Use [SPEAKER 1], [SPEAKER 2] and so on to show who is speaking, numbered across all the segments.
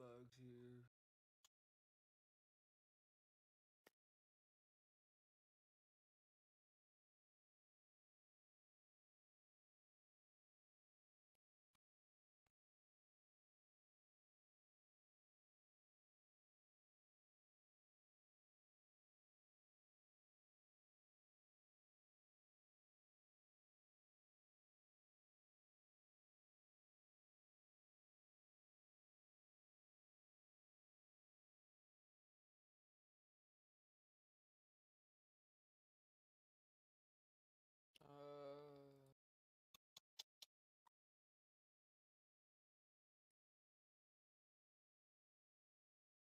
[SPEAKER 1] bugs here.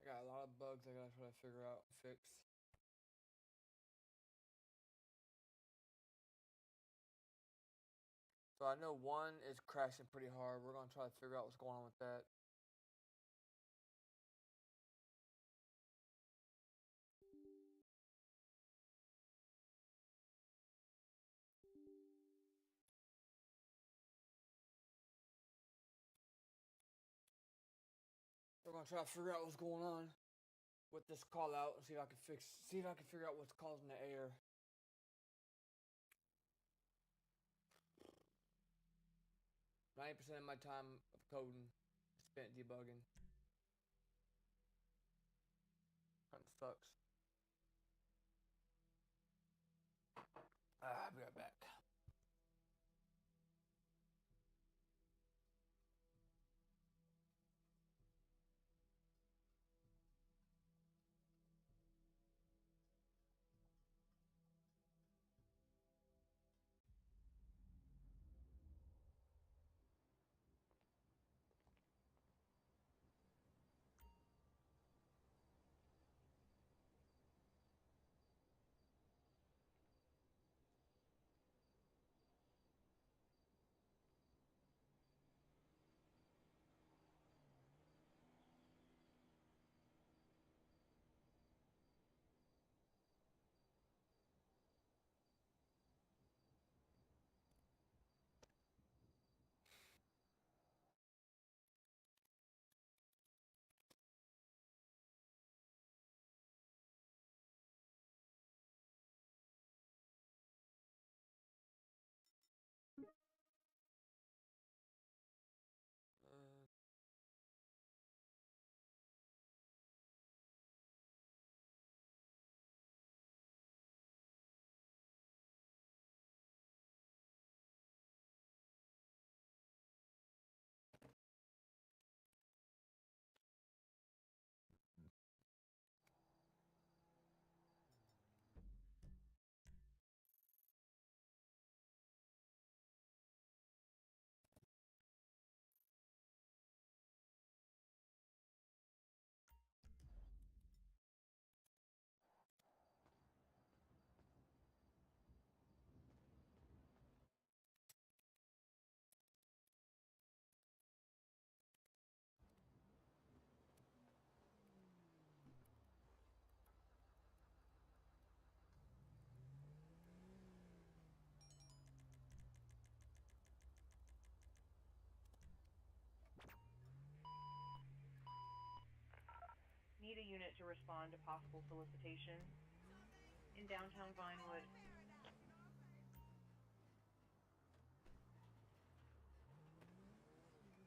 [SPEAKER 1] I got a lot of bugs I gotta try to figure out and fix. So I know one is crashing pretty hard. We're gonna try to figure out what's going on with that. We're gonna try to figure out what's going on with this call out and see if I can figure out what's causing the error. %of my time of coding is spent debugging. Kinda sucks. I'll be right back.
[SPEAKER 2] Need a unit to respond to possible solicitation in downtown Vinewood.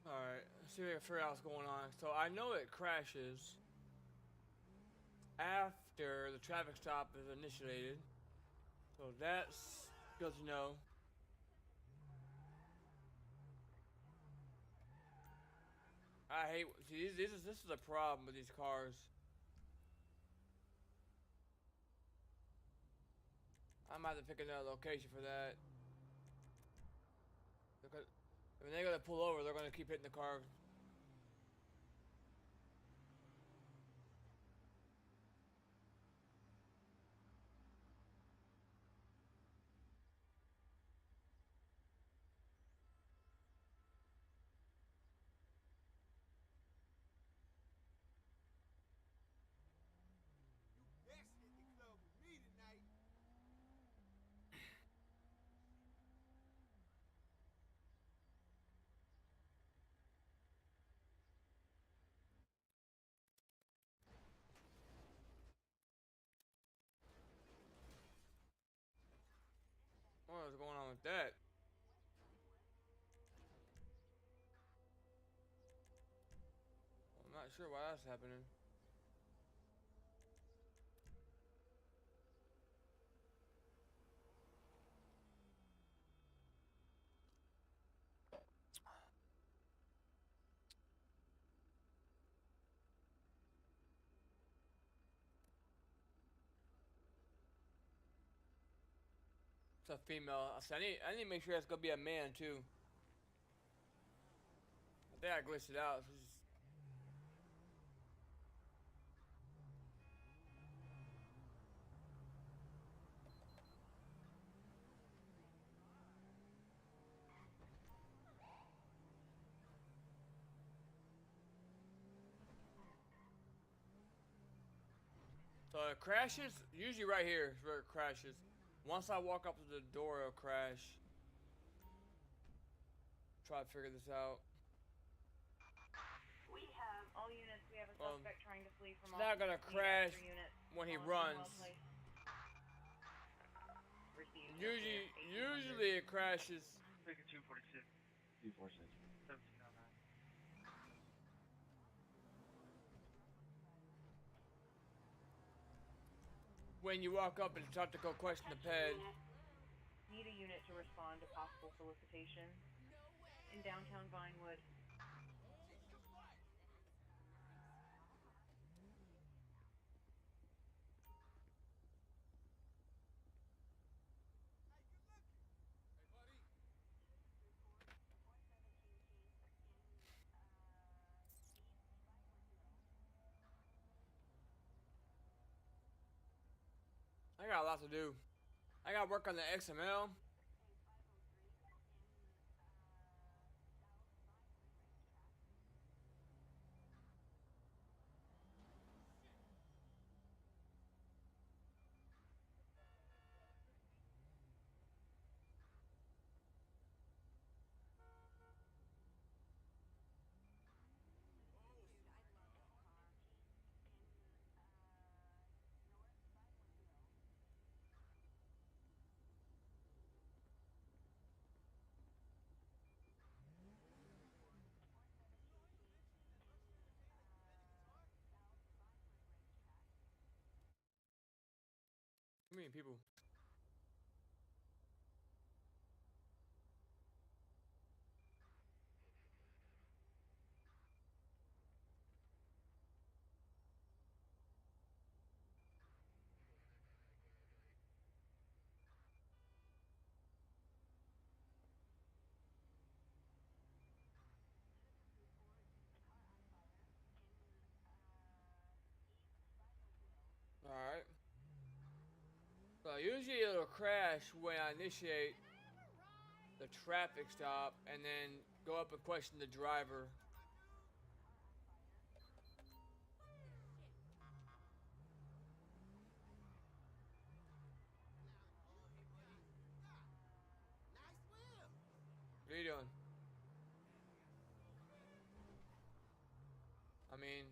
[SPEAKER 1] Alright, let's see if I can figure out what's going on. So I know it crashes after the traffic stop is initiated. So that's good to know. I hate, see, this is a problem with these cars. I might have to pick another location for that. Because when they're gonna pull over, they're gonna keep hitting the car. Like that. I'm not sure why that's happening. It's a female. I need to make sure that's gonna be a man too. I think I glitched it out. So it crashes usually right here is where it crashes. Once I walk up to the door, it'll crash. Try to figure this out.
[SPEAKER 2] We have all units. We have a suspect trying to flee from.
[SPEAKER 1] It's not gonna crash when he runs. Usually it crashes.
[SPEAKER 3] 246. 246. 1709.
[SPEAKER 1] When you walk up and start to go question the ped.
[SPEAKER 2] Need a unit to respond to possible solicitation in downtown Vinewood.
[SPEAKER 1] I got a lot to do. I gotta work on the XML. Too many people. Alright. So usually it'll crash when I initiate the traffic stop and then go up and question the driver. What are you doing? I mean,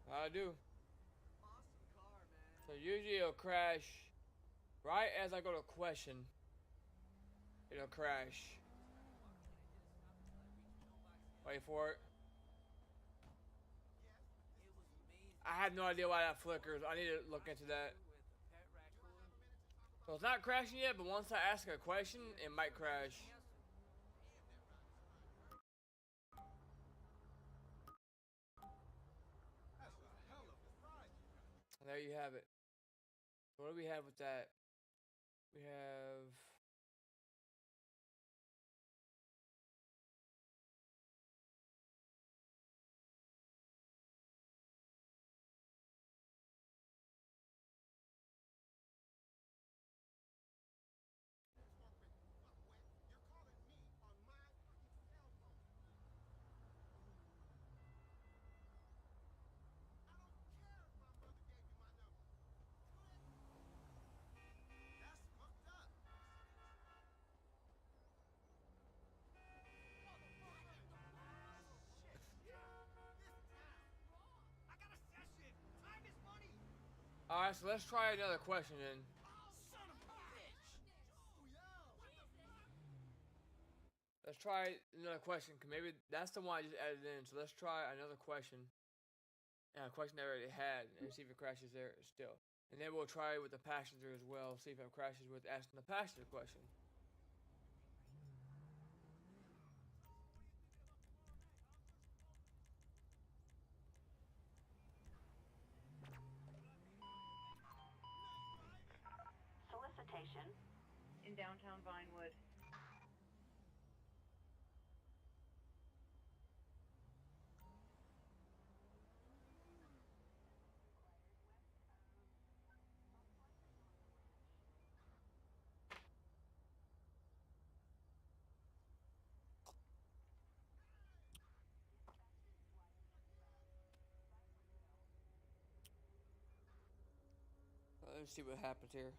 [SPEAKER 1] I do. So usually it'll crash right as I go to question. It'll crash. Wait for it. I have no idea why that flickers. I need to look into that. So it's not crashing yet, but once I ask a question, it might crash. There you have it. So what do we have with that? We have... Alright, so let's try another question then. let's try another question, because maybe that's the one I just added in. So let's try another question. And a question I already had, and see if it crashes there still. And then we'll try with the passenger as well, see if it crashes with asking the passenger question.
[SPEAKER 2] Solicitation. In downtown Vinewood.
[SPEAKER 1] Let's see what happens here.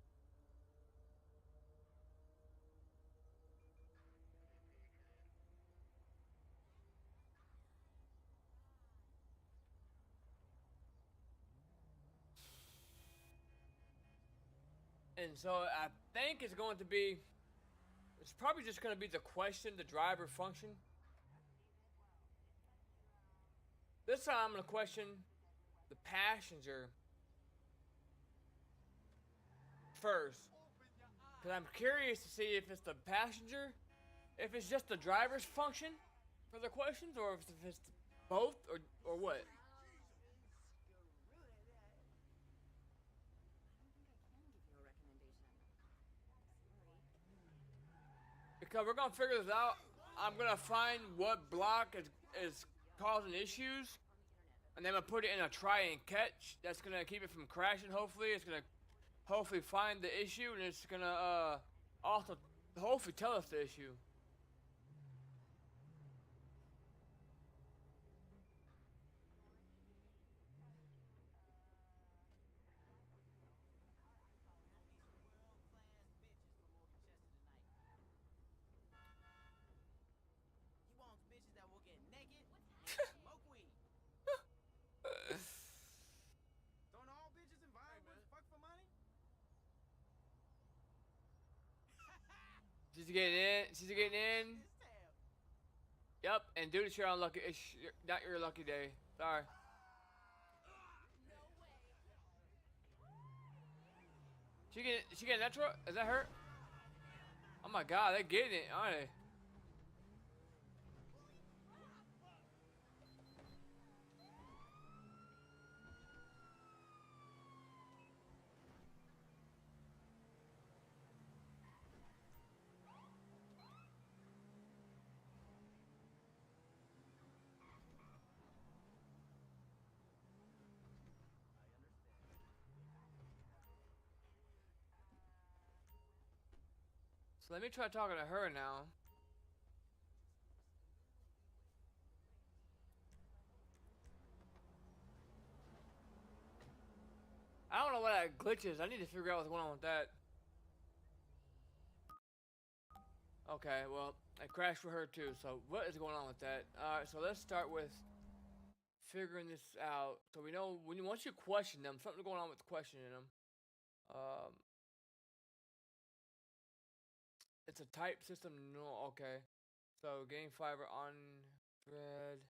[SPEAKER 1] And so I think it's going to be, it's probably just going to be the question, the driver function. This time I'm going to question the passenger first. Because I'm curious to see if it's the passenger, if it's just the driver's function for the questions, or if it's both, or what. Because we're gonna figure this out. I'm gonna find what block is causing issues, and then I'm gonna put it in a try and catch. That's gonna keep it from crashing. Hopefully, it's gonna hopefully find the issue, and it's gonna also hopefully tell us the issue. She's getting in. She's getting in. Yep, and dude, it's your unlucky. It's not your lucky day. Sorry. She getting that truck? Is that her? Oh my god, they're getting it, aren't they? So let me try talking to her now. I don't know what that glitch is. I need to figure out what's going on with that. Okay, well, I crashed for her too, so what is going on with that? Alright, so let's start with figuring this out. So we know once you question them, something's going on with questioning them. Um, it's a type system. No, okay. So game fiber on thread.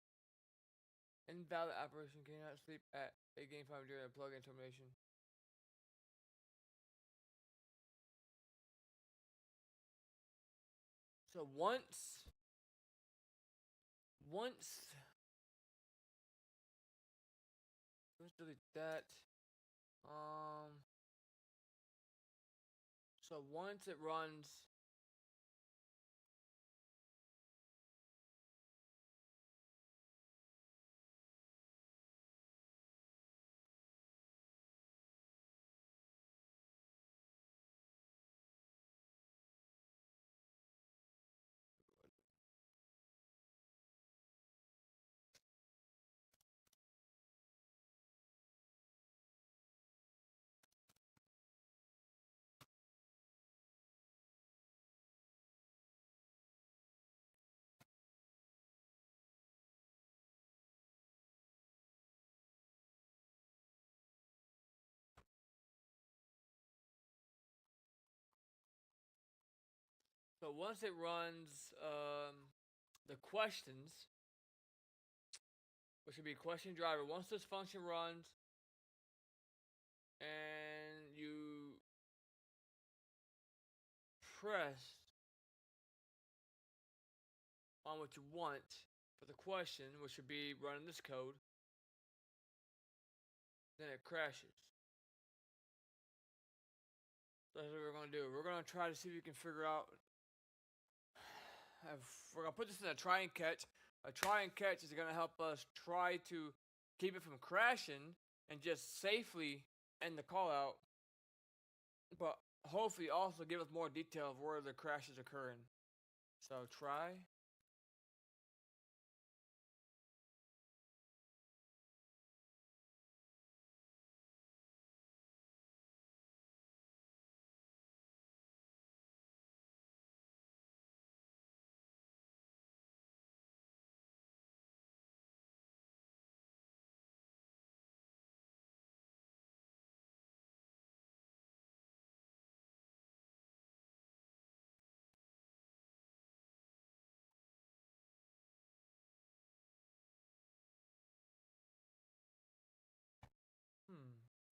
[SPEAKER 1] Invalid operation cannot sleep at a game fiber during a plug-in termination. So once let's delete that. So once it runs, so once it runs, the questions, which should be question driver. Once this function runs and you press on what you want for the question, which should be running this code, then it crashes. So that's what we're going to do. We're going to try to see if we can figure out. We're going to put this in a try and catch. A try and catch is going to help us try to keep it from crashing and just safely end the call out, but hopefully also give us more detail of where the crash is occurring. So try.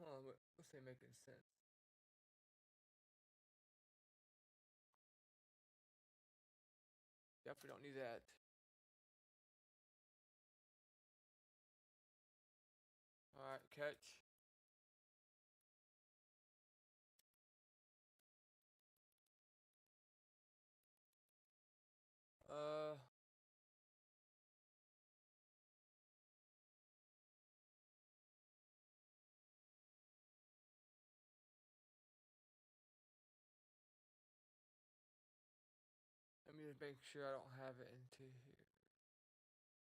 [SPEAKER 1] Hold on, let's say making sense. Definitely don't need that. Alright, catch. Let me just make sure I don't have it into here.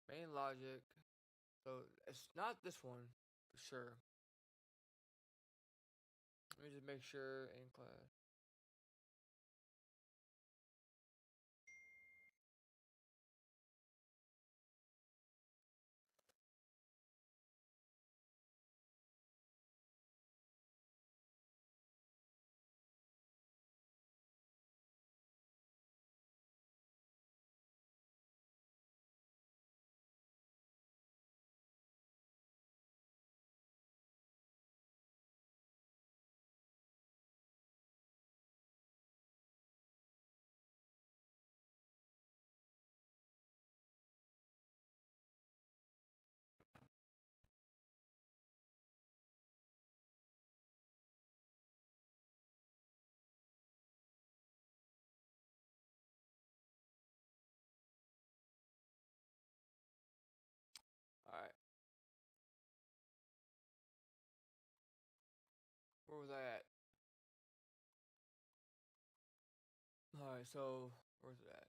[SPEAKER 1] Main logic. So it's not this one for sure. Let me just make sure in class. Alright. Where was I at? Alright, so where's it at?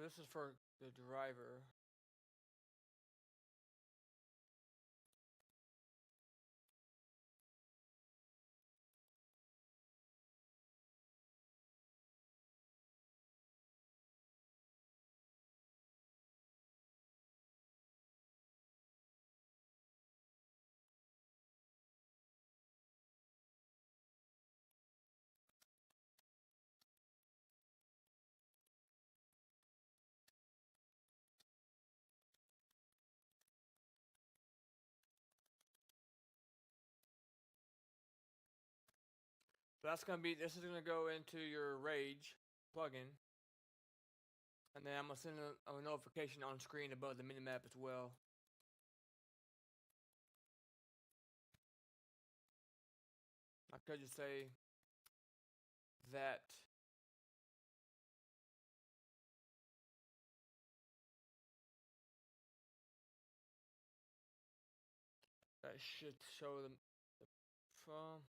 [SPEAKER 1] So this is for the driver. So that's gonna be, this is gonna go into your Rage plugin. And then I'm gonna send a notification on screen above the minimap as well. could just say that that should show them from.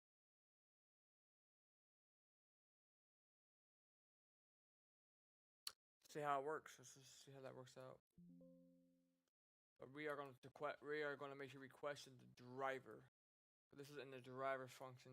[SPEAKER 1] See how it works. Let's just see how that works out. But we are going to make sure we question the driver. This is in the driver's function.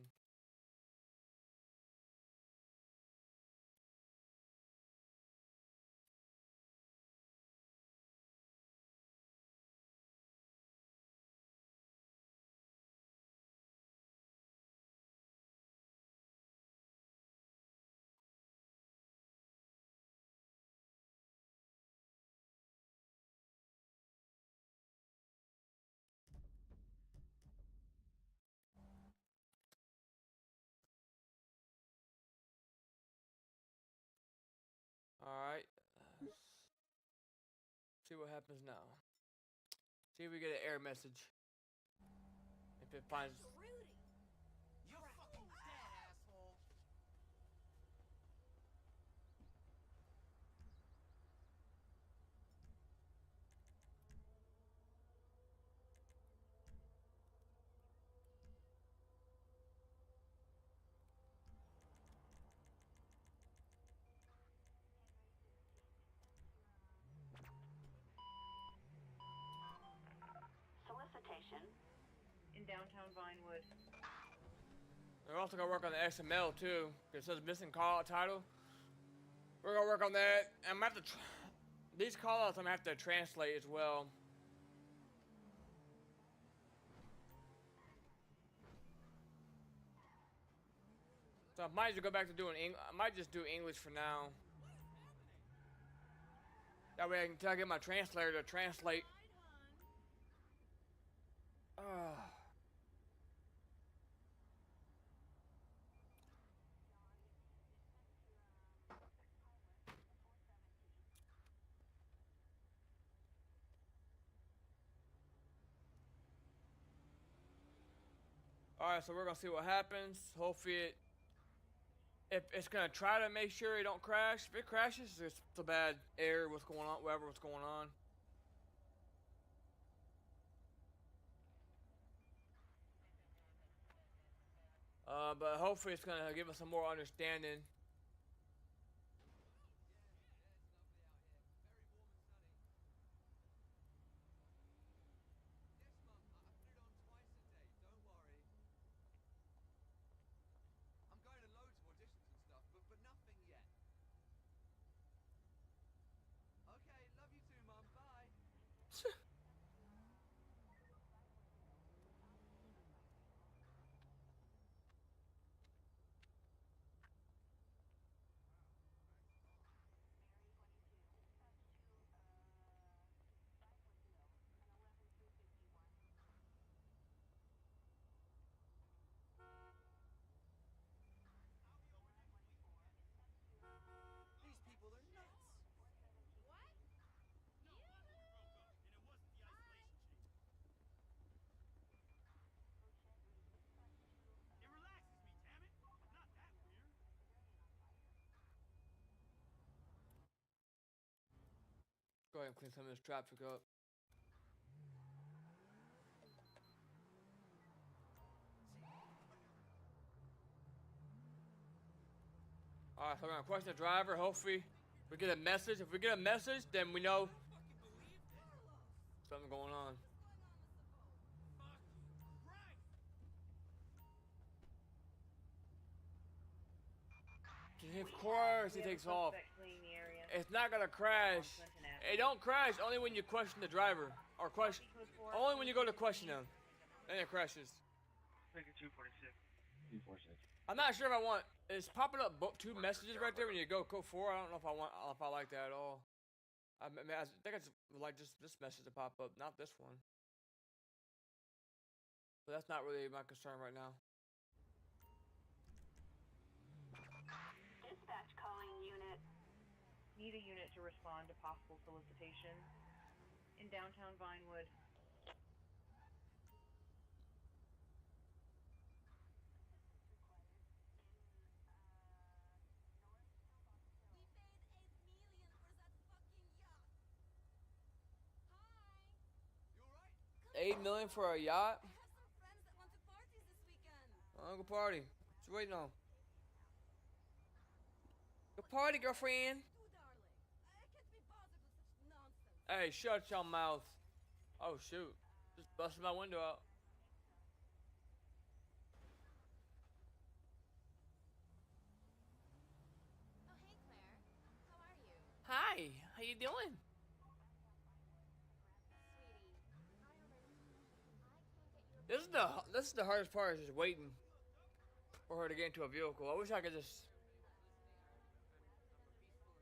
[SPEAKER 1] Alright. See what happens now. See if we get an error message. If it finds.
[SPEAKER 4] You're fucking dead, asshole.
[SPEAKER 2] Solicitation. In downtown Vinewood.
[SPEAKER 1] We're also gonna work on the XML too. It says missing call out title. We're gonna work on that. I'm gonna have to. These call outs I'm gonna have to translate as well. So I might just go back to doing I might just do English for now. That way I can get my translator to translate. Alright, so we're gonna see what happens. Hopefully if it's gonna try to make sure it don't crash. If it crashes, it's a bad error, what's going on, what's going on. But hopefully it's gonna give us some more understanding. Go ahead and clean some of this traffic up. Alright, so we're gonna question the driver. Hopefully we get a message. If we get a message, then we know something going on. Of course he takes off. It's not gonna crash. It don't crash only when you question the driver. Or question only when you go to question him. Then it crashes.
[SPEAKER 3] 246. 246.
[SPEAKER 1] I'm not sure if I want. It's popping up two messages right there when you go code 4. I don't know if I like that at all. I mean, I think it's like just this message to pop up, not this one. But that's not really my concern right now.
[SPEAKER 2] Dispatch calling unit. Need a unit to respond to possible solicitation in downtown Vinewood.
[SPEAKER 1] $8 million for a yacht?
[SPEAKER 4] I have some friends that want to party this weekend.
[SPEAKER 1] Go party. What you waiting on? Go party, girlfriend.
[SPEAKER 4] Do, darling. I can't be bothered with such nonsense.
[SPEAKER 1] Hey, shut your mouth. Oh, shoot. Just busted my window out.
[SPEAKER 5] Oh, hey, Claire. How are you?
[SPEAKER 1] Hi. How you doing?
[SPEAKER 5] Sweetie, I can't get you a
[SPEAKER 1] This is the hardest part, is just waiting for her to get into a vehicle. I wish I could just...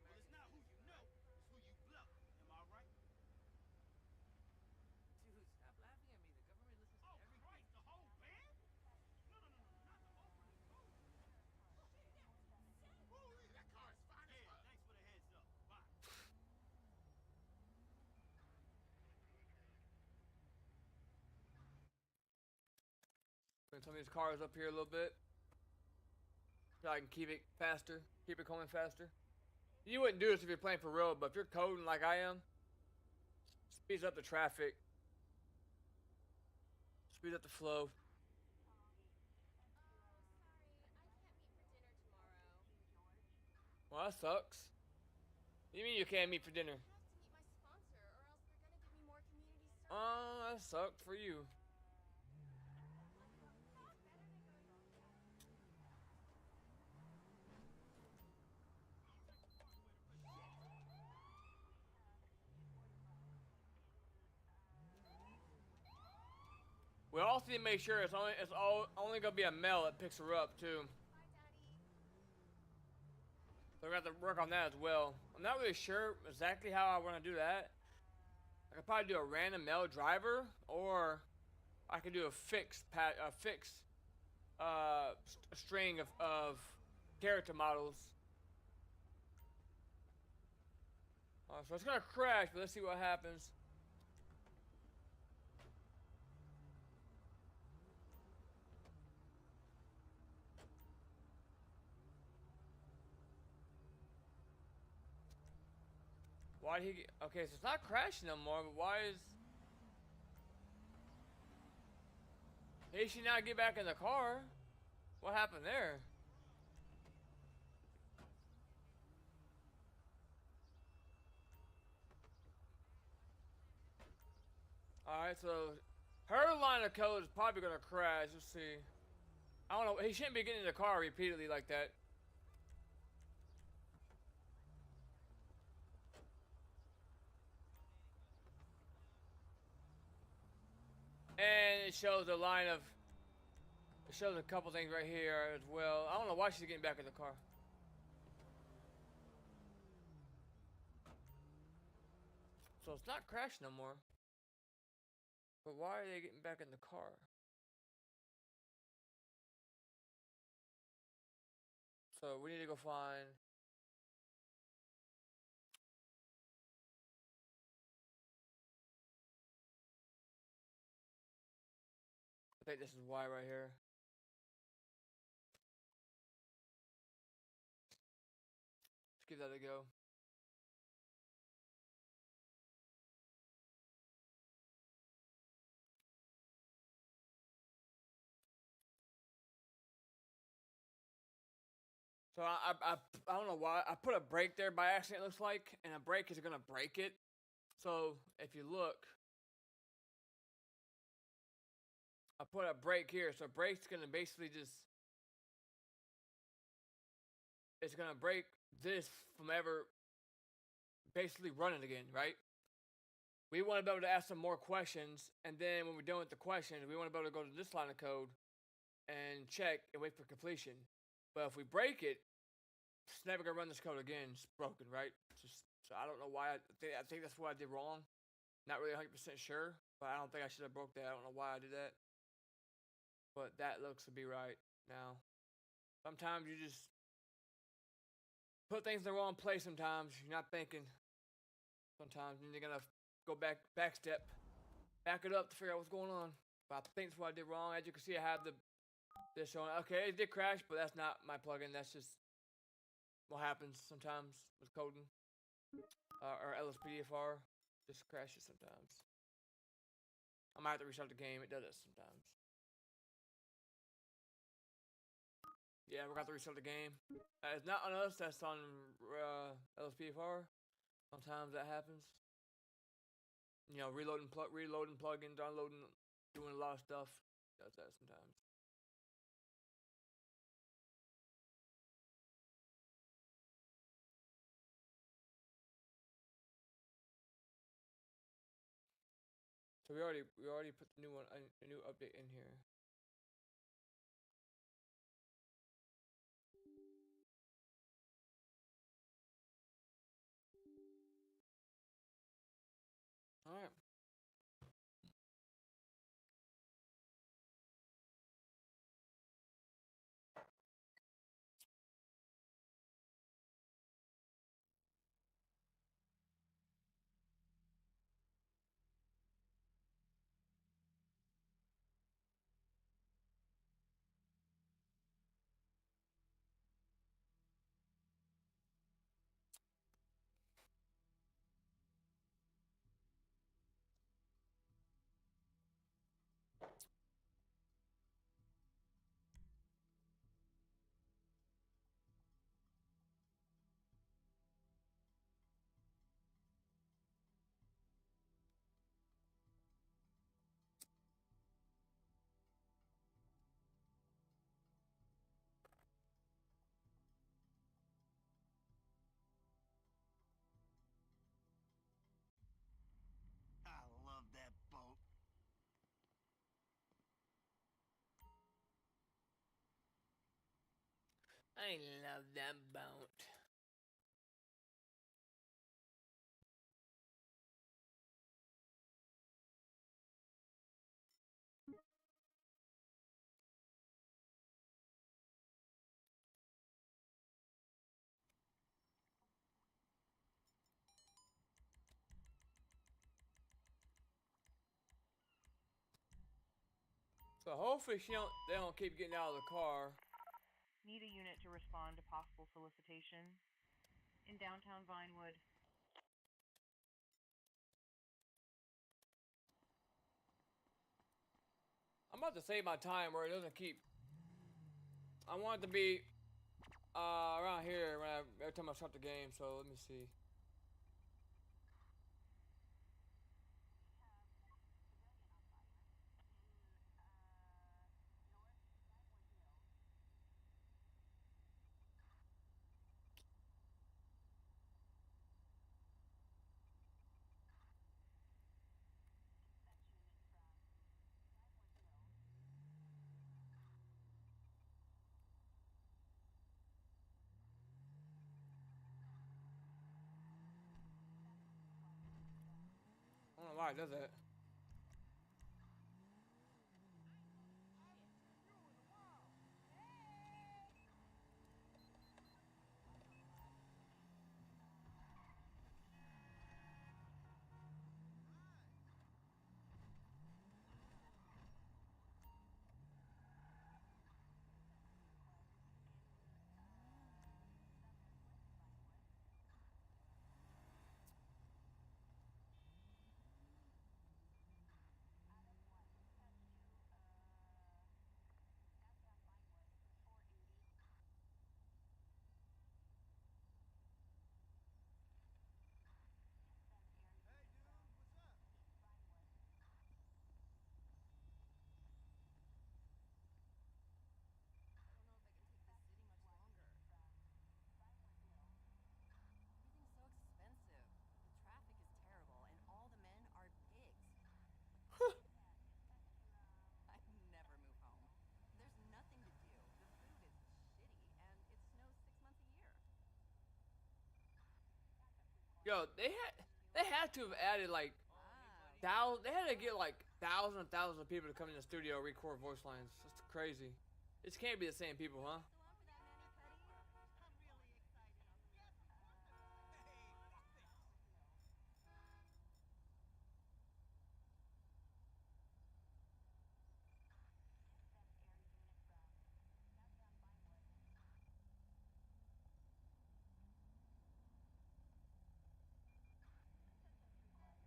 [SPEAKER 4] Well, it's not who you know, it's who you blow. Am I right?
[SPEAKER 6] Dude, stop laughing at me. The government listens to everything.
[SPEAKER 4] Christ, the whole band? No, not the whole band. Holy, that car is fine as fuck. Thanks for the heads up. Bye.
[SPEAKER 1] Bring some of these cars up here a little bit, so I can keep it faster, keep it going faster. You wouldn't do this if you're playing for real, but if you're coding like I am, speeds up the traffic, speeds up the flow.
[SPEAKER 5] Oh, sorry. I can't meet for dinner tomorrow.
[SPEAKER 1] Well, that sucks. What do you mean you can't meet for dinner?
[SPEAKER 5] I have to meet my sponsor, or else they're gonna give me more community service.
[SPEAKER 1] Oh, that sucked for you. We also need to make sure it's only gonna be a male that picks her up too.
[SPEAKER 5] Bye, Daddy.
[SPEAKER 1] So we're gonna have to work on that as well. I'm not really sure exactly how I want to do that. I could probably do a random male driver, or I could do a string of character models. So it's gonna crash, but let's see what happens. Why did he get... Okay, so it's not crashing no more, but why is... Did she not get back in the car? What happened there? Alright, so... Her line of code is probably gonna crash. Let's see. I don't know. He shouldn't be getting in the car repeatedly like that. And it shows a line of... It shows a couple things right here as well. I don't know why she's getting back in the car. So it's not crashing no more. But why are they getting back in the car? So we need to go find... I think this is Y right here. Let's give that a go. So I don't know why I put a brake there by accident, it looks like, and a brake is gonna break it. So if you look, I put a brake here, so brake's gonna basically just, it's gonna break this from ever basically running again, right? We want to be able to ask some more questions, and then when we're done with the questions, we want to be able to go to this line of code and check and wait for completion. But if we break it, it's never gonna run this code again. It's broken, right? So I don't know why. I think that's what I did wrong. Not really 100% sure, but I don't think I should have broke that. I don't know why I did that. But that looks to be right now. Sometimes you just put things in the wrong place. Sometimes you're not thinking. Sometimes you're gonna go back step, back it up to figure out what's going on. But I think that's what I did wrong. As you can see, I have this showing. Okay, it did crash, but that's not my plugin. That's just what happens sometimes with coding or LSPDFR. Just crashes sometimes. I might have to restart the game. It does it sometimes. Yeah, we're gonna have to restart the game. It's not on us. That's on LSPFR. Sometimes that happens. You know, reloading plugins, downloading, doing a lot of stuff. Does that sometimes. So we already put the new one, a new update in here. All right.
[SPEAKER 4] I love that boat.
[SPEAKER 1] I love that boat. So hopefully they don't keep getting out of the car.
[SPEAKER 2] Need a unit to respond to possible solicitation in downtown Vinewood.
[SPEAKER 1] I'm about to save my time where it doesn't keep. I want it to be around here every time I start the game. So let me see. I don't know why it does that.
[SPEAKER 4] Hey, dude, what's up?
[SPEAKER 6] I don't know if I can take this city much longer. Everything's so expensive. The traffic is terrible, and all the men are pigs. I never move home. There's nothing to do. The food is shitty, and it snows 6 months a year.
[SPEAKER 1] Yo, they had to have added like
[SPEAKER 6] Ah,
[SPEAKER 1] they had to get like thousands and thousands of people to come in the studio and record voice lines. That's crazy. This can't be the same people, huh?
[SPEAKER 6] still on for that mani-pedi?
[SPEAKER 4] I'm really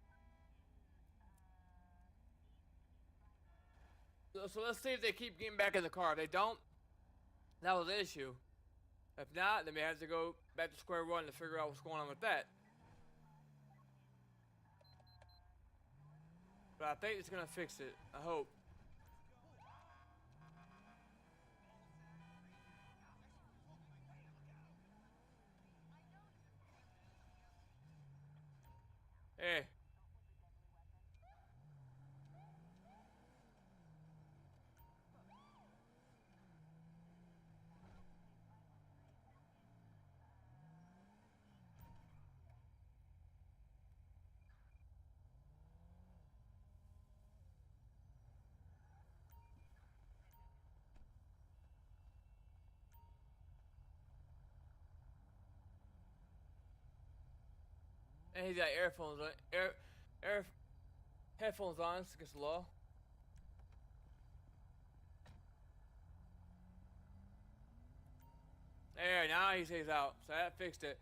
[SPEAKER 4] excited. Yes, perfect. Hey, fuck this.
[SPEAKER 1] So let's see if they keep getting back in the car. If they don't, that was the issue. If not, then we have to go back to square one to figure out what's going on with that. But I think it's gonna fix it. I hope. Hey. And he's got earphones on. Headphones on. It's against the law. There, now he stays out. So that fixed it.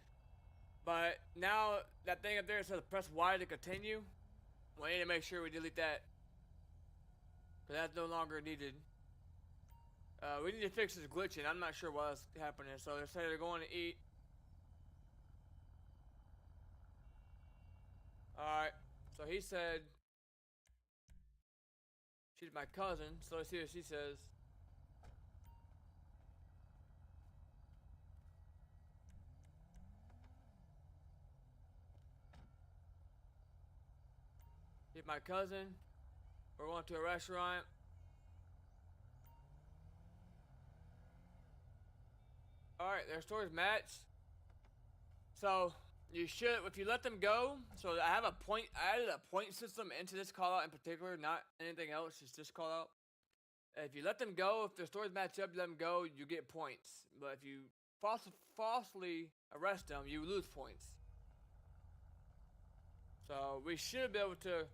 [SPEAKER 1] But now that thing up there says press Y to continue. We need to make sure we delete that. Because that's no longer needed. We need to fix this glitching. I'm not sure what's happening. So they say they're going to eat. Alright. So he said she's my cousin. So let's see what she says. She's my cousin. We're going to a restaurant. Alright, their stories match. So you should, if you let them go. So I have a point. I added a point system into this call out in particular, not anything else. Just this call out. If you let them go, if their stories match up, you let them go, you get points. But if you falsely arrest them, you lose points. So we should be able to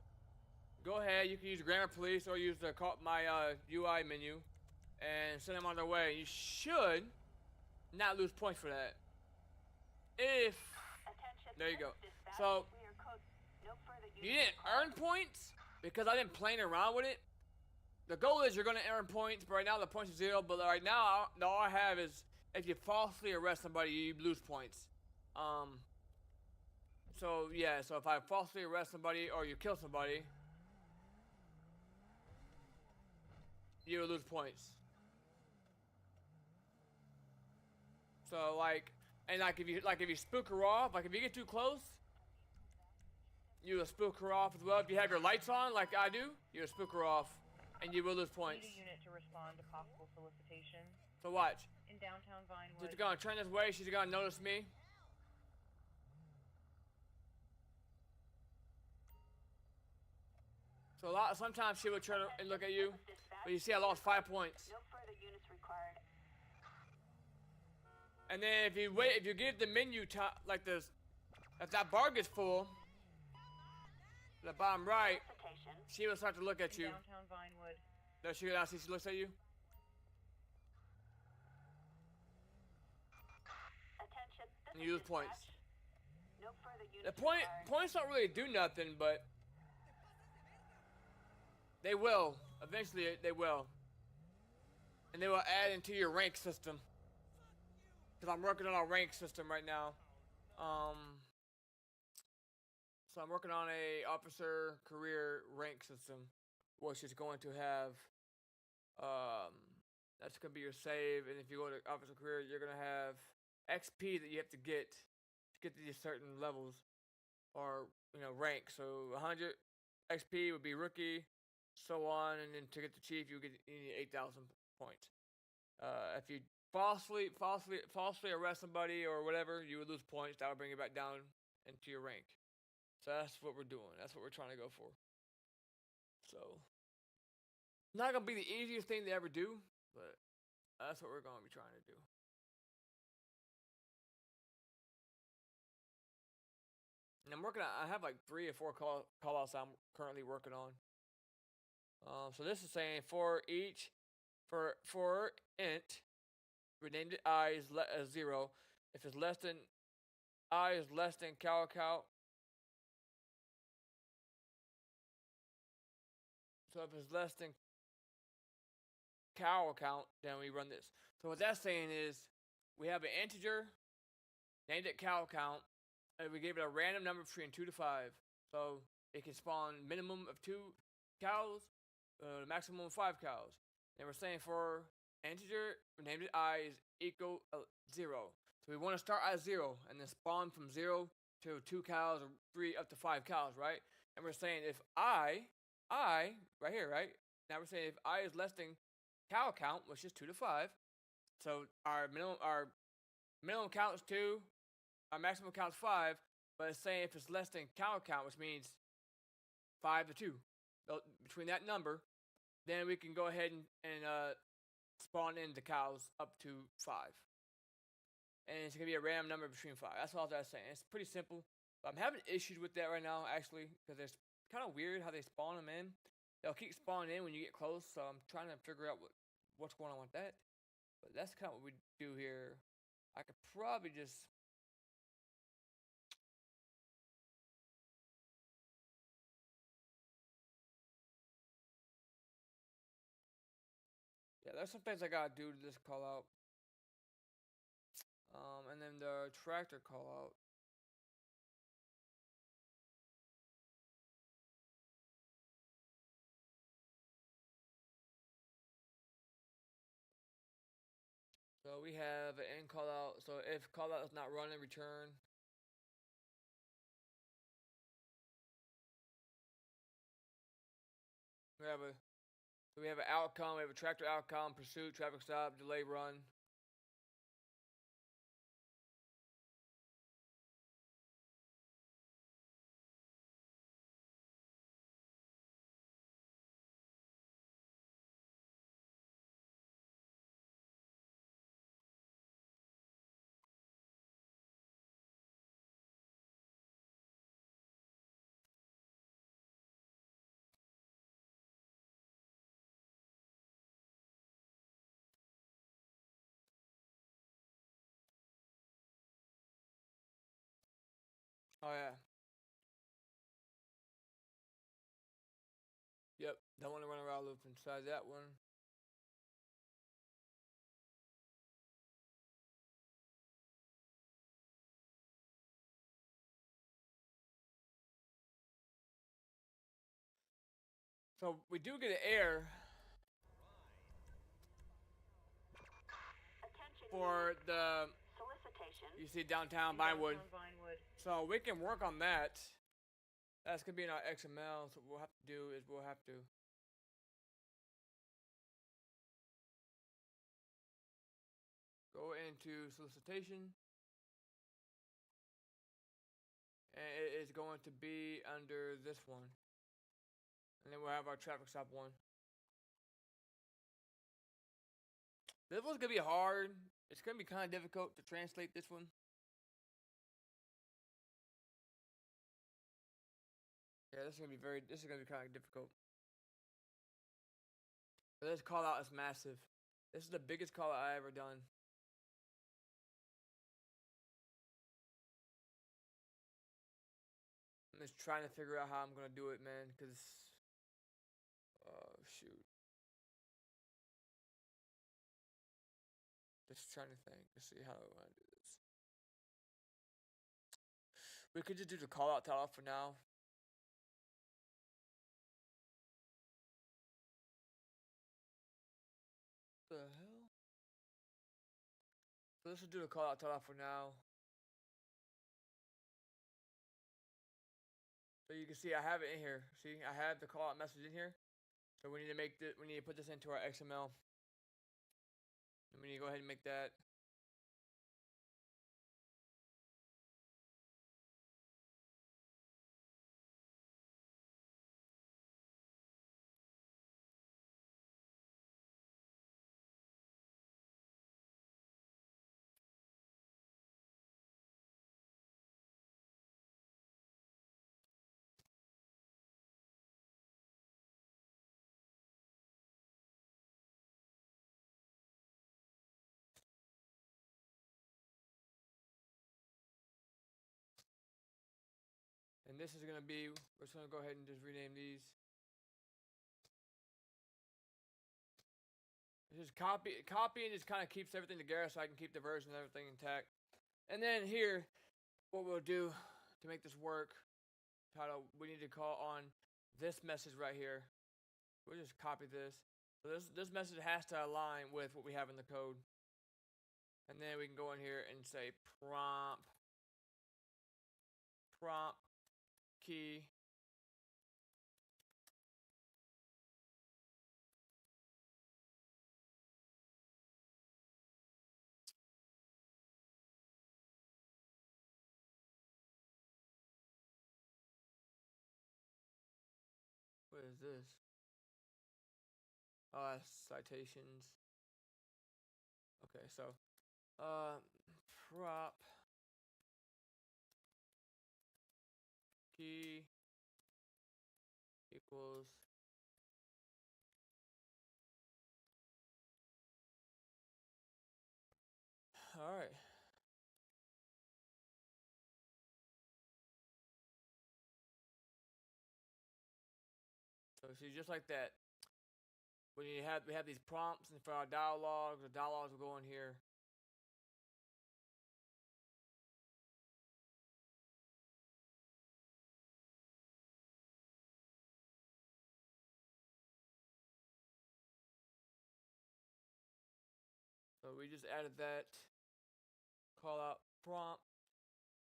[SPEAKER 1] go ahead. You can use Grammar Police or use the my UI menu and send them on their way. You should not lose points for that. If there you go. So you didn't earn points because I didn't play around with it. The goal is you're going to earn points, but right now the points are 0. But right now, all I have is if you falsely arrest somebody, you lose points. So yeah, so if I falsely arrest somebody or you kill somebody, you lose points. So if you spook her off, like if you get too close, you will spook her off as well. If you have your lights on, like I do, you will spook her off, and you will lose points.
[SPEAKER 2] Need a unit to respond to possible solicitation.
[SPEAKER 1] So watch.
[SPEAKER 2] In downtown Vinewood.
[SPEAKER 1] She's gonna turn this way. She's gonna notice me. So sometimes she would turn and look at you, but you see I lost 5 points.
[SPEAKER 5] No further units required.
[SPEAKER 1] And then if you get the menu like this, if that bar gets full, the bottom right, she will start to look at you.
[SPEAKER 2] Downtown Vinewood.
[SPEAKER 1] Does she now see she looks at you?
[SPEAKER 5] Attention.
[SPEAKER 1] And you lose points.
[SPEAKER 5] No further units
[SPEAKER 1] The points don't really do nothing, but they will. Eventually, they will. And they will add into your rank system. Because I'm working on a rank system right now. So I'm working on a officer career rank system, which is going to have, that's going to be your save. And if you go to officer career, you're going to have XP that you have to get to these certain levels or, rank. So 100 XP would be rookie, so on. And then to get to chief, you need 8,000 points. If you falsely arrest somebody or whatever, you would lose points. That would bring it back down into your rank. So that's what we're doing. That's what we're trying to go for. So, not gonna be the easiest thing to ever do, but that's what we're gonna be trying to do. And I have like 3 or 4 call outs I'm currently working on. So this is saying for int, we named it I is 0. If it's less than I is less than cow. So if it's less than cow count, then we run this. So what that's saying is we have an integer named it cow count, and we gave it a random number between 2 to 5. So it can spawn minimum of 2 cows, maximum of 5 cows. And we're saying for integer, we named it I, is equal 0. So we want to start at 0 and then spawn from 0 to 2 cows or 3 up to 5 cows, right? And we're saying if I, right here, right? Now we're saying if I is less than cow count, which is 2 to 5. So our minimum count is 2, our maximum count is 5, but it's saying if it's less than cow count, which means 5 to 2, between that number, then we can go ahead and spawn in the cows up to 5. And it's going to be a random number between 5. That's all that's saying. It's pretty simple. But I'm having issues with that right now, actually, because it's kind of weird how they spawn them in. They'll keep spawning in when you get close, so I'm trying to figure out what's going on with that. But that's kind of what we do here. I could probably just... Yeah, there's some things I gotta do to this call out. And then the tractor call out. So we have an end call out. So if call out is not running, return. We have an outcome. We have a tractor outcome, pursuit, traffic stop, delay, run. Oh yeah. Yep. Don't want to run a while loop inside that one. So we do get an error for the, you see downtown Vinewood. So we can work on that. That's gonna be in our XML. So what we'll have to do is we'll have to go into solicitation, and it is going to be under this one, and then we'll have our traffic stop one. This one's gonna be hard. It's gonna be kind of difficult to translate this one. Yeah, this is gonna be kind of difficult. But this call out is massive. This is the biggest call out I ever done. I'm just trying to figure out how I'm gonna do it, man, because shoot. Just trying to think to see how I want to do this. We could just do the call out title for now. The hell? So let's just do the call out title for now. So you can see I have it in here. See, I have the call out message in here. So we need to make this. We need to put this into our XML. And we need to go ahead and make that. And this is gonna be. We're just gonna go ahead and just rename these. This just copy and just kind of keeps everything together so I can keep the version and everything intact. And then here, what we'll do to make this work, title, we need to call on this message right here. We'll just copy this. So this message has to align with what we have in the code. And then we can go in here and say prompt key what is this? Citations. Okay, so prop key equals all right. So see, just like that, when we have these prompts and for our dialogues, the dialogues will go in here. So we just added that call out prompt,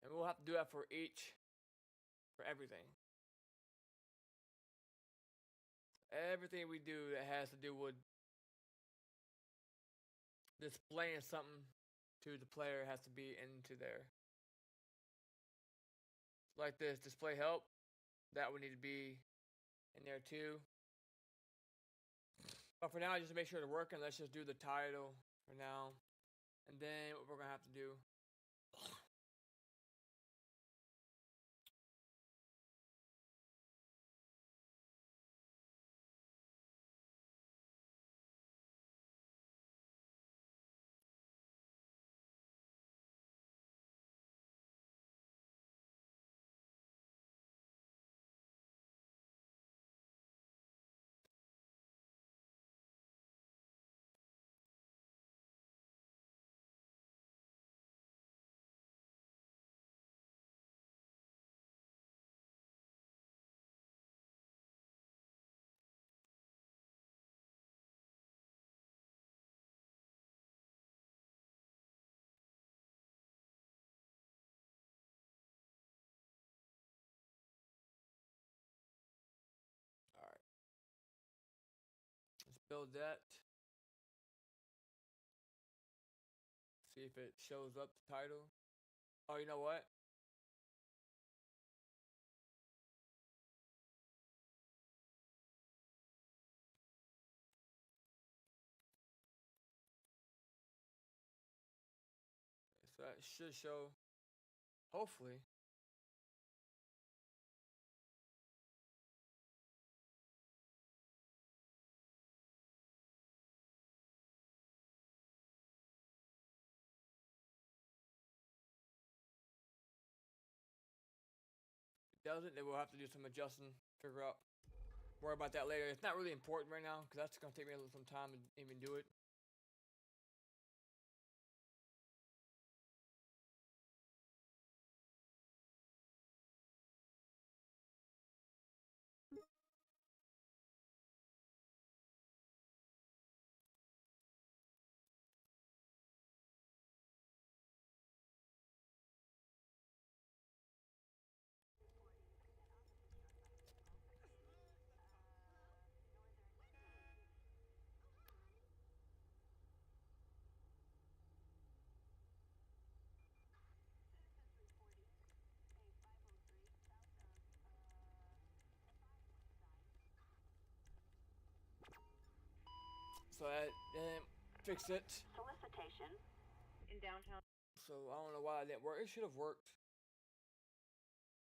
[SPEAKER 1] and we'll have to do that for everything. Everything we do that has to do with displaying something to the player has to be into there. Like this, display help, that would need to be in there too. But for now, just to make sure it's working, let's just do the title for now. And then what we're gonna have to do alright. Let's build that. See if it shows up the title. Oh, you know what? So that should show, hopefully. If it doesn't, then we'll have to do some adjusting, figure out, worry about that later. It's not really important right now because that's gonna take me a little some time to even do it. So that fix it.
[SPEAKER 6] Solicitation.
[SPEAKER 2] In downtown.
[SPEAKER 1] So I don't know why that didn't work. It should have worked.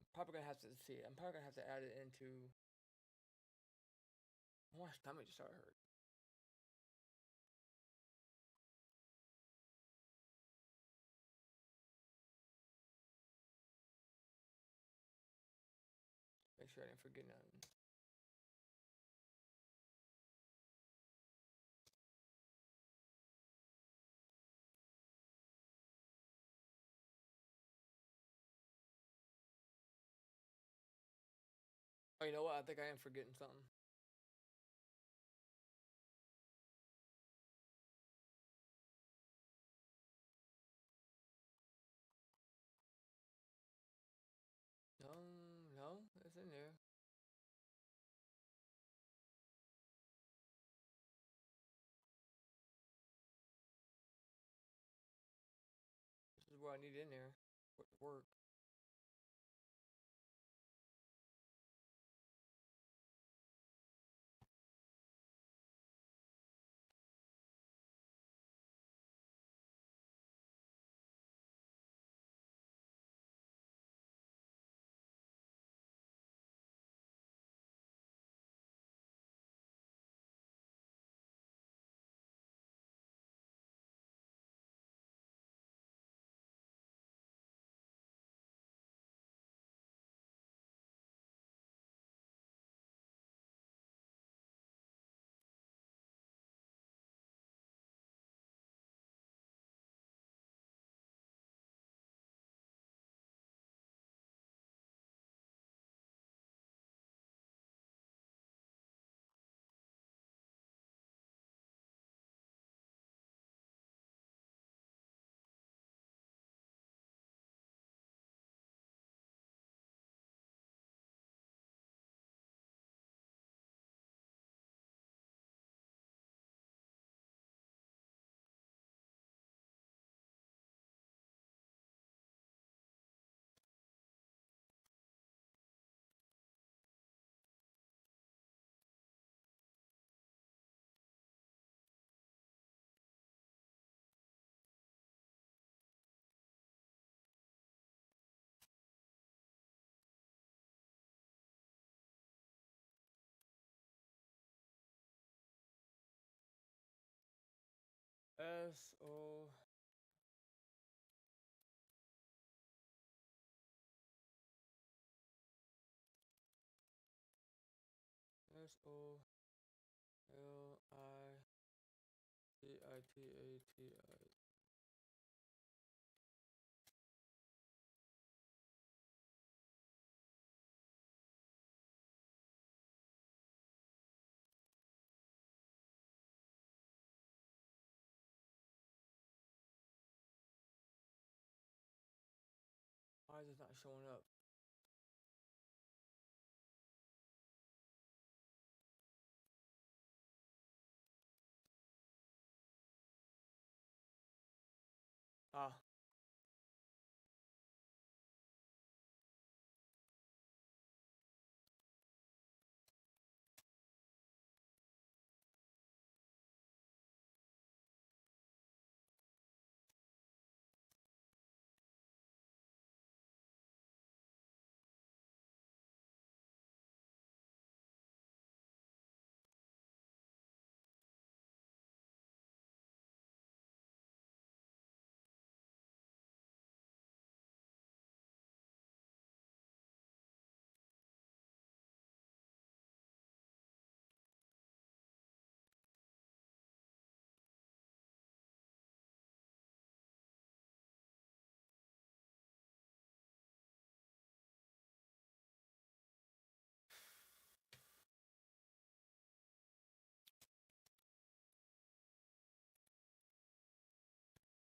[SPEAKER 1] I'm probably gonna have to see it. I'm probably gonna have to add it into. My stomach just started hurting. Make sure I didn't forget nothing. Oh, you know what? I think I am forgetting something. No, it's in there. This is what I need in there for it to work. S-O... S-O-L-I-C-I-T-A-T-I. Why is it not showing up? Ah,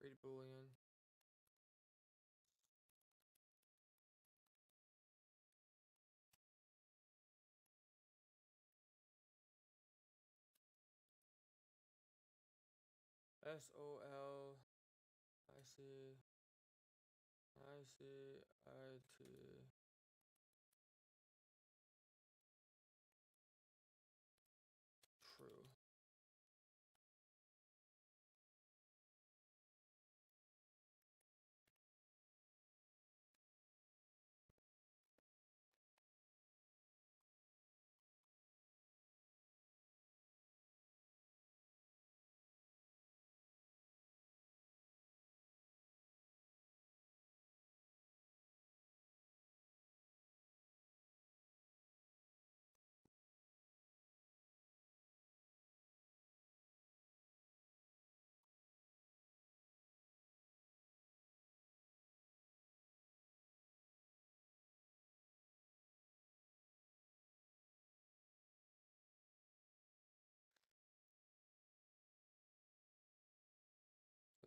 [SPEAKER 1] read boolean. S-O-L-I-C-I-C-I-T. True.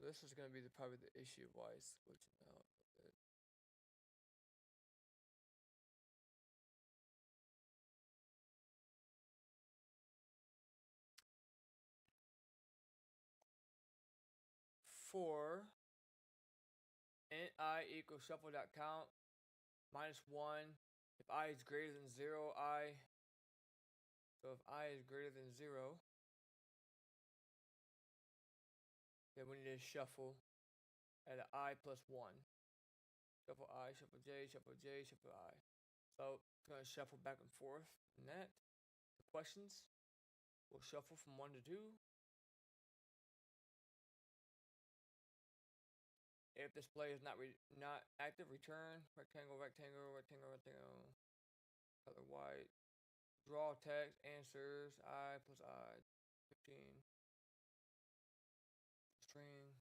[SPEAKER 1] this is going to be probably the issue why it's glitching out a bit. For int I equals shuffle.count -1. If I is greater than 0, so if I is greater than 0, then we need to shuffle at an I plus 1. Shuffle I, shuffle J, shuffle J, shuffle I. So it's going to shuffle back and forth. And that, the questions will shuffle from 1 to 2. If display is not active, return rectangle, rectangle, rectangle, rectangle. Color white. Draw text, answers, I plus I, 15. String.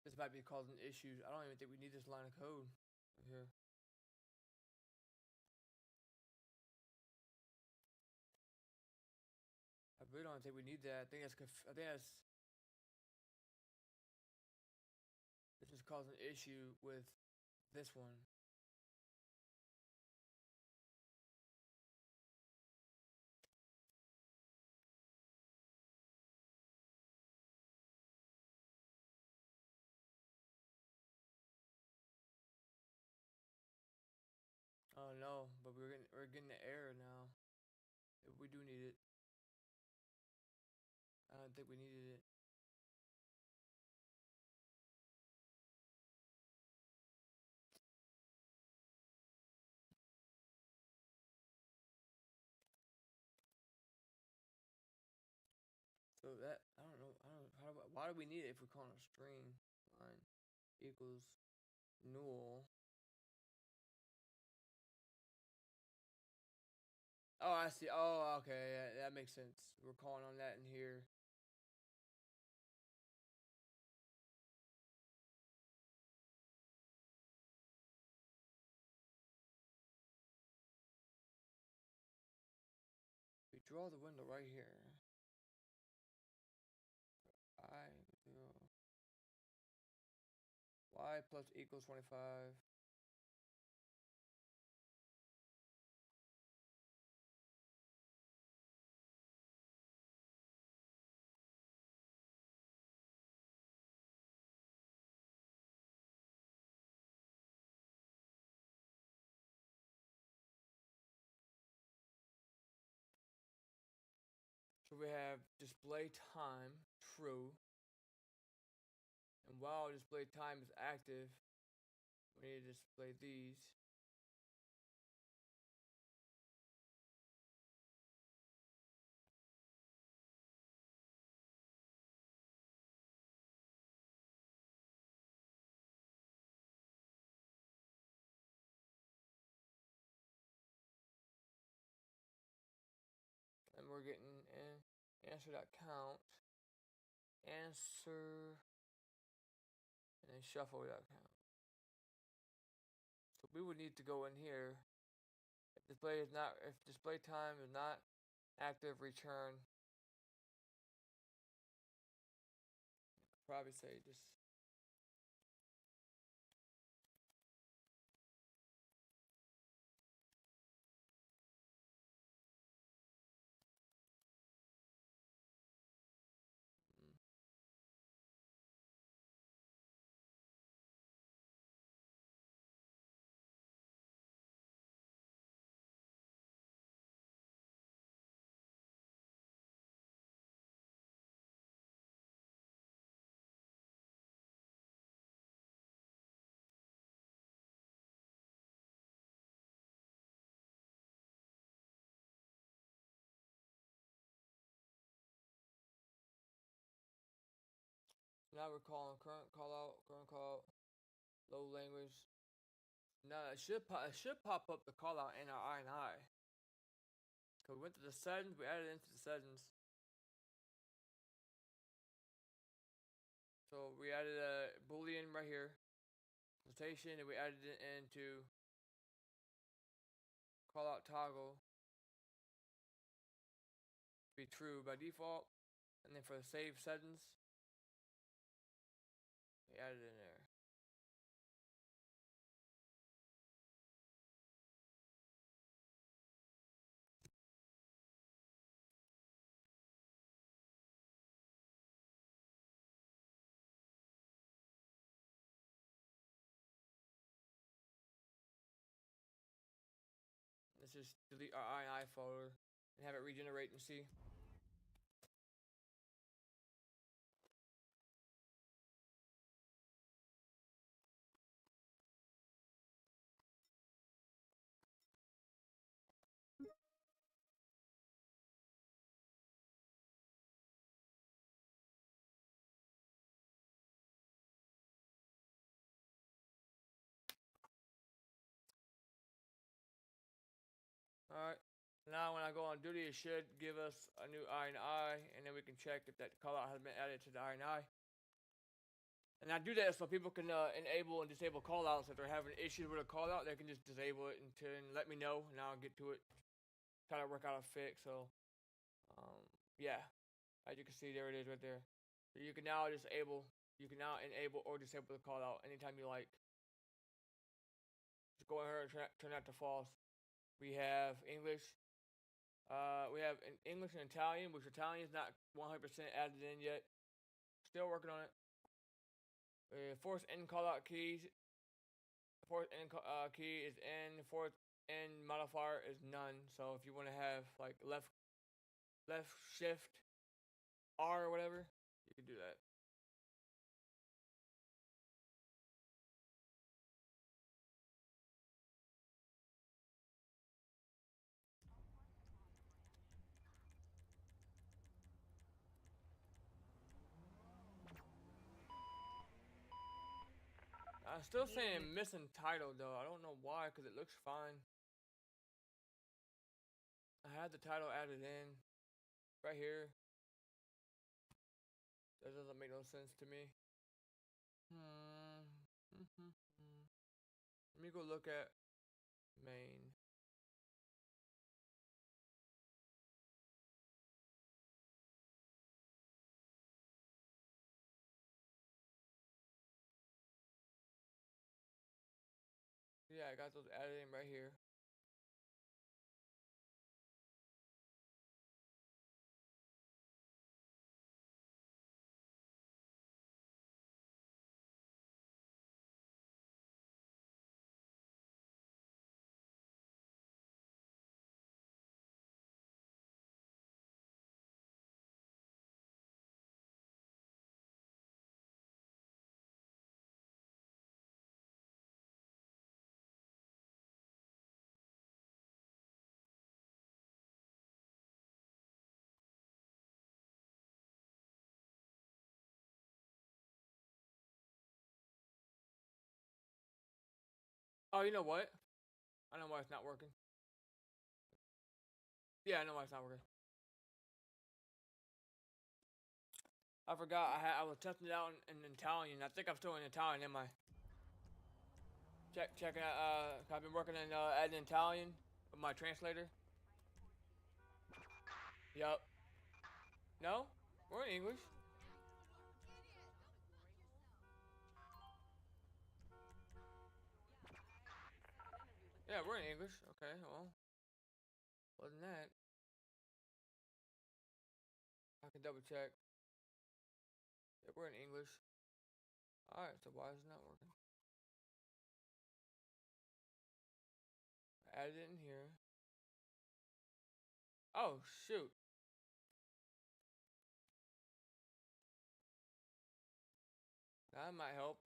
[SPEAKER 1] This might be causing issues. I don't even think we need this line of code right here. I really don't think we need that. I think that's this is causing an issue with this one. Oh no, but we're getting the error now. If we do need it. I don't think we needed it. So that I don't know. Why do we need it if we're calling a string line equals null? Oh, I see. Oh, okay. Yeah, that makes sense. We're calling on that in here. We draw the window right here. I do y plus equals 25. So we have display time true. And while display time is active, we need to display these. And we're getting answer.count, answer, and then shuffle.count. So we would need to go in here. If display time is not active, return. Probably say just Now we're calling current call out, low language. Now it should pop up the call out in our INI. So we went to the settings, we added it into the settings. So we added a boolean right here, notation, and we added it into call out toggle to be true by default, and then for the save settings, we added it in there. Let's just delete our INI folder and have it regenerate and see. Alright, now when I go on duty, it should give us a new INI, and then we can check if that callout has been added to the INI. And I do that so people can enable and disable callouts. If they're having issues with a callout, they can just disable it and let me know, and I'll get to it. Try to work out a fix. So, yeah, as you can see, there it is right there. So you can now enable or disable the callout anytime you like. Just go ahead and turn that to false. We have English. We have English and Italian, which Italian is not 100% added in yet. Still working on it. Force N callout keys. Force N key is N. Force N modifier is none. So if you want to have like left shift R or whatever, you can do that. I'm still saying missing title though. I don't know why, because it looks fine. I had the title added in right here. That doesn't make no sense to me. Let me go look at main. Yeah, I got those added in right here. Oh, you know what? I know why it's not working. Yeah, I know why it's not working. I forgot I was testing it out in Italian. I think I'm still in Italian, am I? Checking out. I've been working in adding Italian with my translator. Yup. No, we're in English. Yeah, we're in English. Okay, well, other than that, I can double check. Yeah, we're in English. Alright, so why is it not working? I added it in here. Oh, shoot. That might help.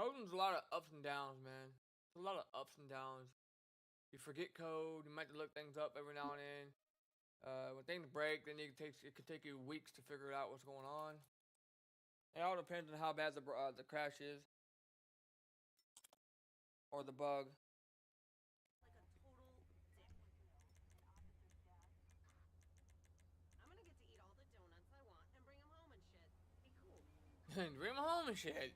[SPEAKER 1] Coding's a lot of ups and downs, man. It's a lot of ups and downs. You forget code. You might have to look things up every now and then. When things break, then it could take you weeks to figure out what's going on. It all depends on how bad the crash is or the bug.
[SPEAKER 6] Like a total dick. I'm gonna get to eat all the donuts I want and bring them home and shit. Be cool.
[SPEAKER 1] Bring them home and shit.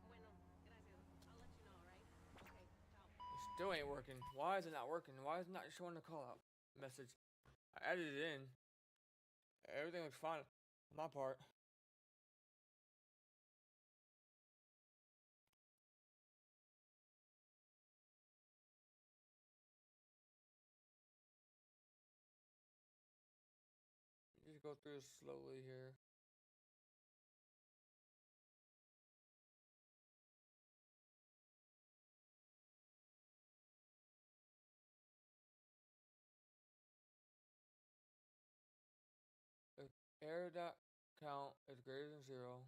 [SPEAKER 6] Bueno, gracias. I'll let you know, alright? Okay, ciao.
[SPEAKER 1] It still ain't working. Why is it not working? Why is it not showing the call out message? I added it in. Everything looks fine on my part. Just go through this slowly here. If error dot count is greater than 0,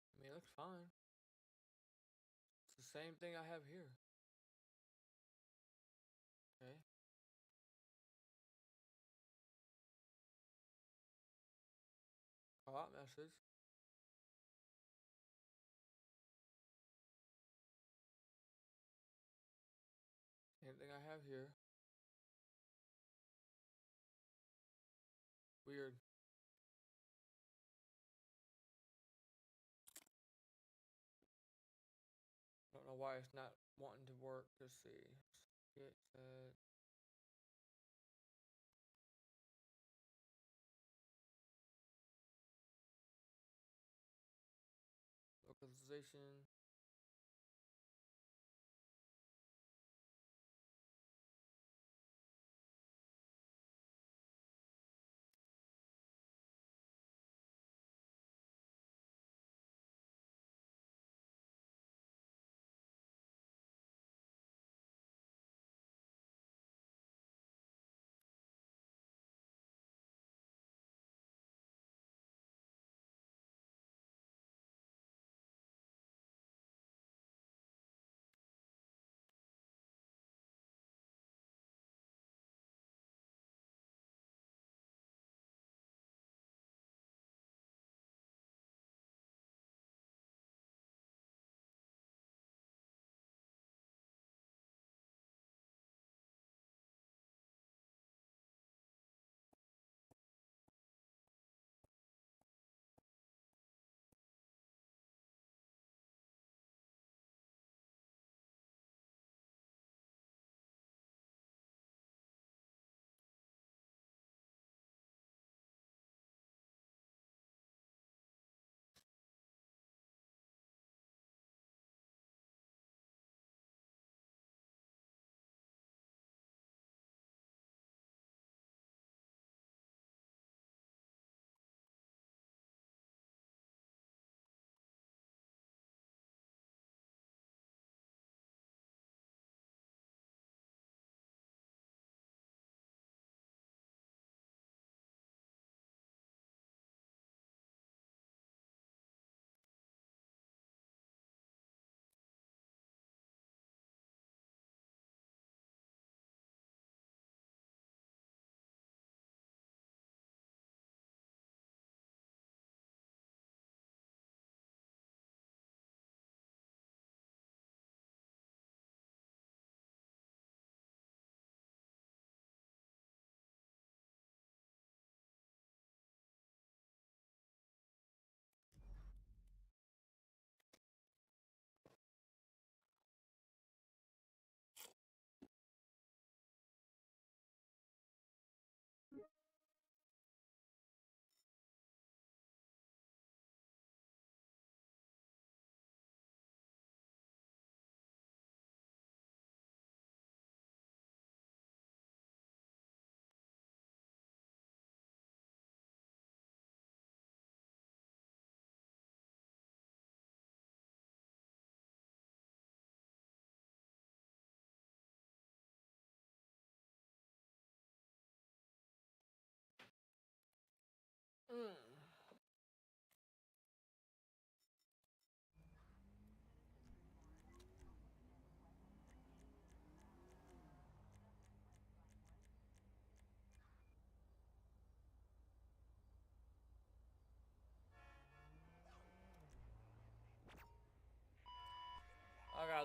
[SPEAKER 1] I mean, it looks fine. It's the same thing I have here. Okay. Call out message. Same thing I have here. Weird. Don't know why it's not wanting to work. Let's see. Get set. Localization.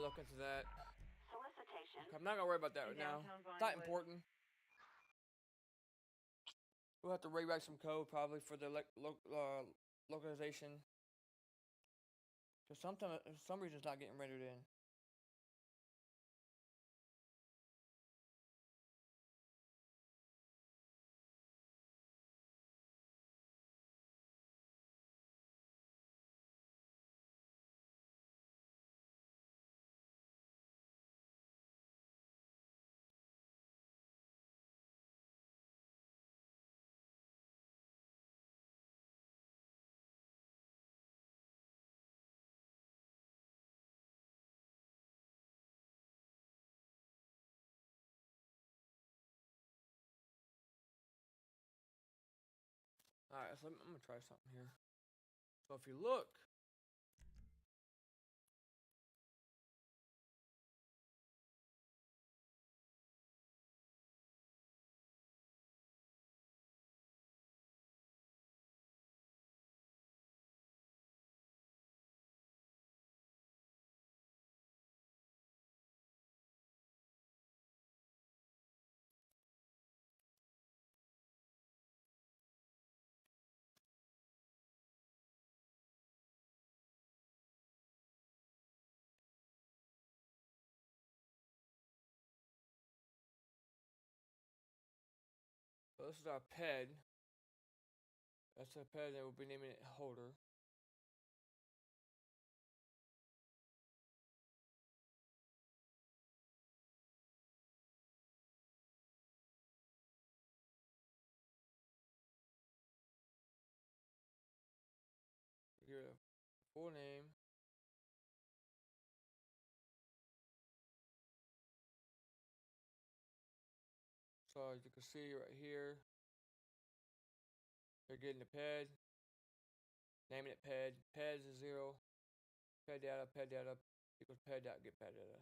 [SPEAKER 1] look into that.
[SPEAKER 6] Solicitation.
[SPEAKER 1] I'm not gonna worry about that
[SPEAKER 2] In
[SPEAKER 1] right now.
[SPEAKER 2] downtown
[SPEAKER 1] It's not
[SPEAKER 2] Vinewood.
[SPEAKER 1] important. We'll have to rewrite some code probably for the localization. So for some reason it's not getting rendered in. Alright, so I'm gonna try something here. So if you look, so this is our ped. That's our ped, and we'll be naming it holder. Give it a full name. So as you can see right here, they're getting the ped, naming it ped. Ped is 0. Ped data equals ped dot get ped data.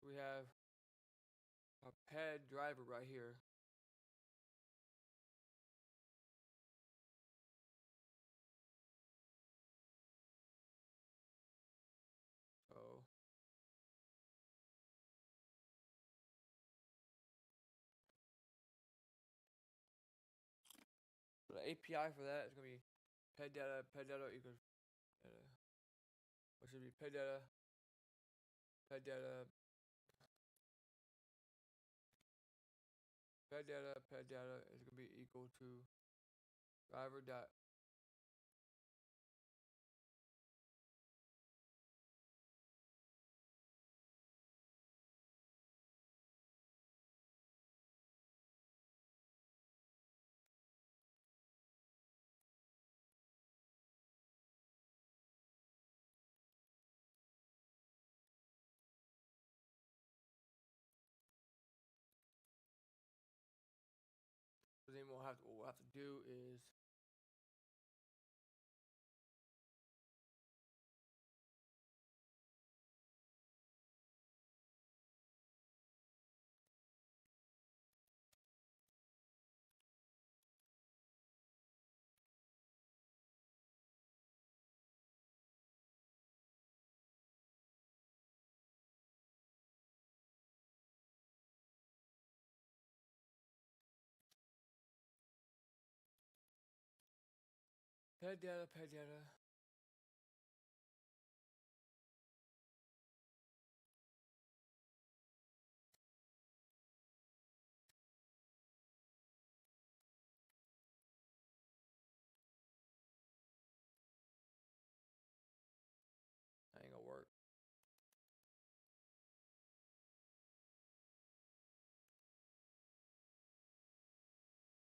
[SPEAKER 1] We have a ped driver right here. So the API for that is gonna be ped data equals data. Which should be ped data ped data ped data is gonna be equal to driver dot so then what we'll have to do is Pet data, pet data. That ain't gonna work.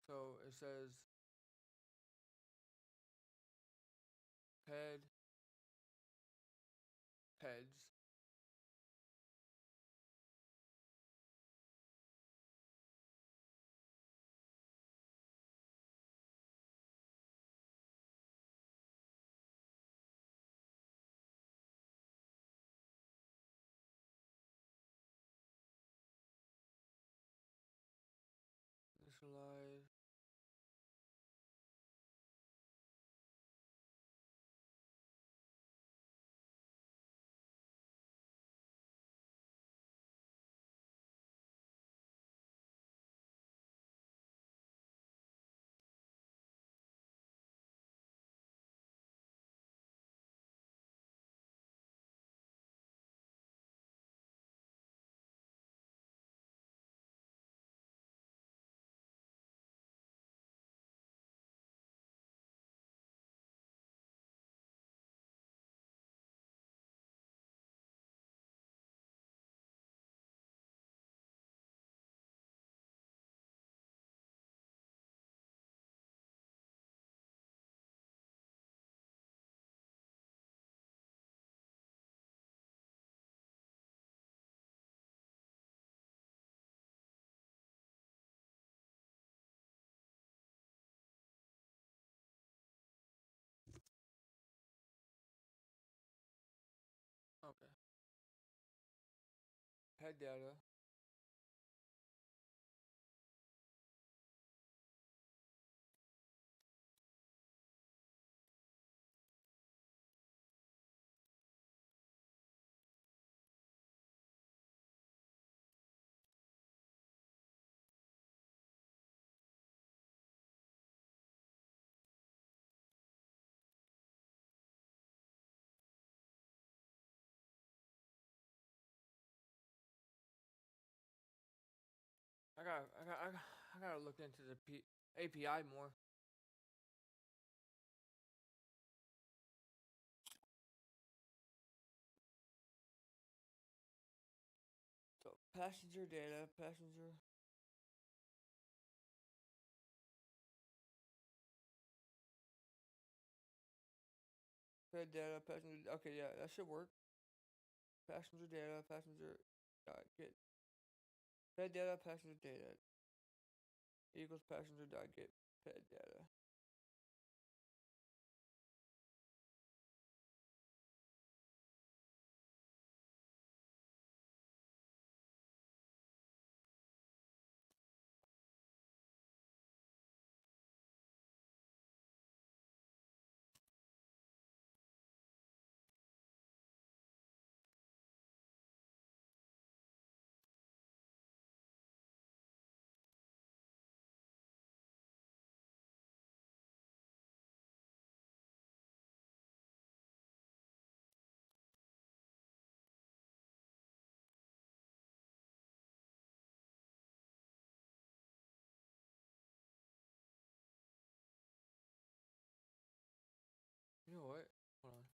[SPEAKER 1] So it says ped, peds. Initialize. Okay. Ped data. I gotta look into the API more. So passenger data, passenger. Ped data, passenger. Okay, yeah, that should work. Passenger data, passenger. Get ped data, passenger data equals passenger dot get ped data. You know what? Hold on.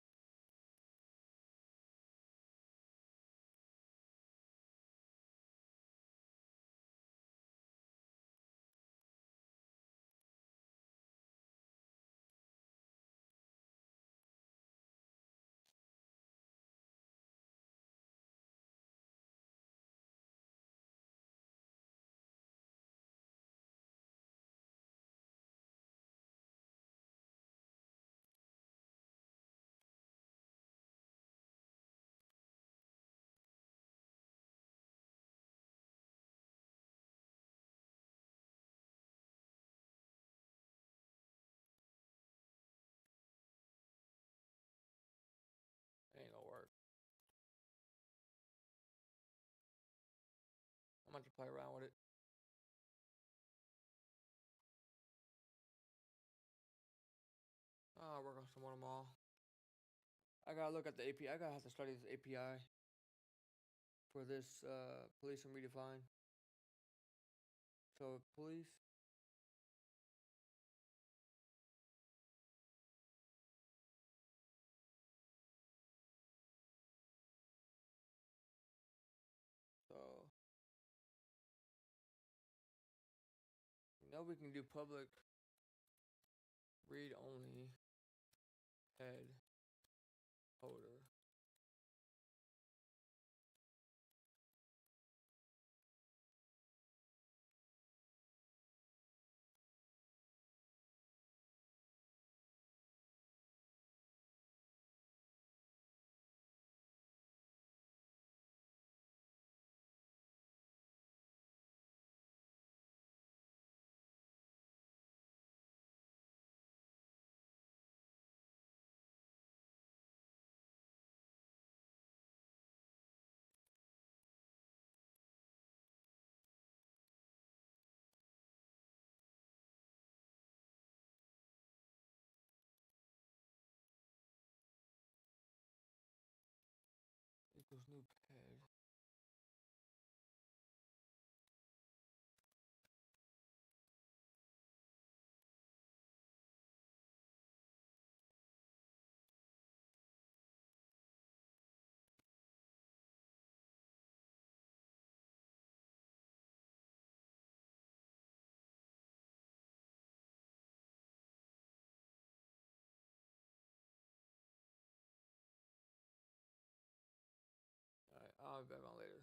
[SPEAKER 1] It ain't gonna work. I'm gonna have to play around with it. All I want them all. I gotta look at the API. I gotta have to study this API for this police and redefine. So police. So now we can do public read only head holder. Equals new head. Alright, I'll be back on later.